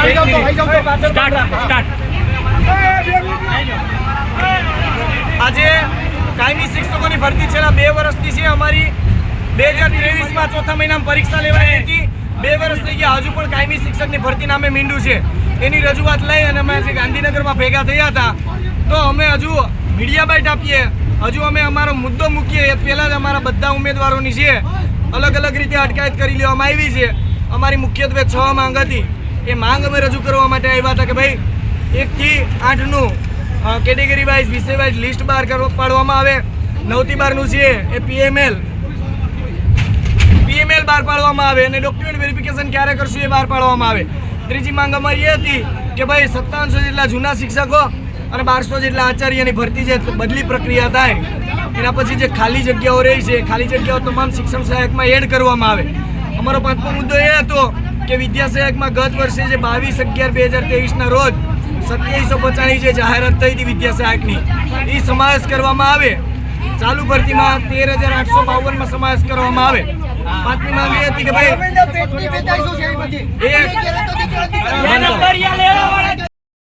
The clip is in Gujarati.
આજે કાયમી શિક્ષકોની ભરતી છેલ્લા 2 વર્ષથી છે અમારી 2023માં ચોથા મહિનામાં પરીક્ષા લેવાઈ હતી 2 વર્ષ થઈ ગયા હજુ પણ કાયમી શિક્ષકની ભરતી નામે મીંડું છે એની રજૂઆત લઈ અને અમે આજે ગાંધીનગરમાં ભેગા થયા હતા તો અમે હજુ મીડિયા બાઇટ આપીએ હજુ અમે અમારો મુદ્દો મૂકીએ એ પહેલાં જ અમારા બધા ઉમેદવારોની છે અલગ અલગ રીતે અટકાયત કરી લેવામાં આવી છે અમારી મુખ્યત્વે 6 માંગ હતી એ માંગ અમે રજૂ કરવા માટે આવ્યા હતા કે ભાઈ 1 થી 8નું કેટેગરી વાઇઝ વિષય વાઇઝ લિસ્ટ બહાર પાડવામાં આવે 9 થી 12નું છે એ પીએમએલ બહાર પાડવામાં આવે અને ડોક્યુમેન્ટ વેરિફિકેશન ક્યારે કરશું એ બહાર પાડવામાં આવે ત્રીજી માંગ અમારી એ હતી કે ભાઈ 5700 જેટલા જૂના શિક્ષકો અને 1200 જેટલા આચાર્યની ભરતી જે બદલી પ્રક્રિયા થાય એના પછી જે ખાલી જગ્યાઓ રહી છે ખાલી જગ્યાઓ તમામ શિક્ષણ સહાયકમાં એડ કરવામાં આવે અમારો 5મો મુદ્દો એ હતો કે વિદ્યા સહાયકમાં ગત વર્ષે જે 22/11/2023ના રોજ 2750 જે જાહેરાત થઈ હતી વિદ્યા સહાયકની એ સમાવેશ કરવામાં આવે ચાલુ ભરતીમાં 13852માં સમાવેશ કરવામાં આવે 5મી માંગ એ હતી કે ભાઈ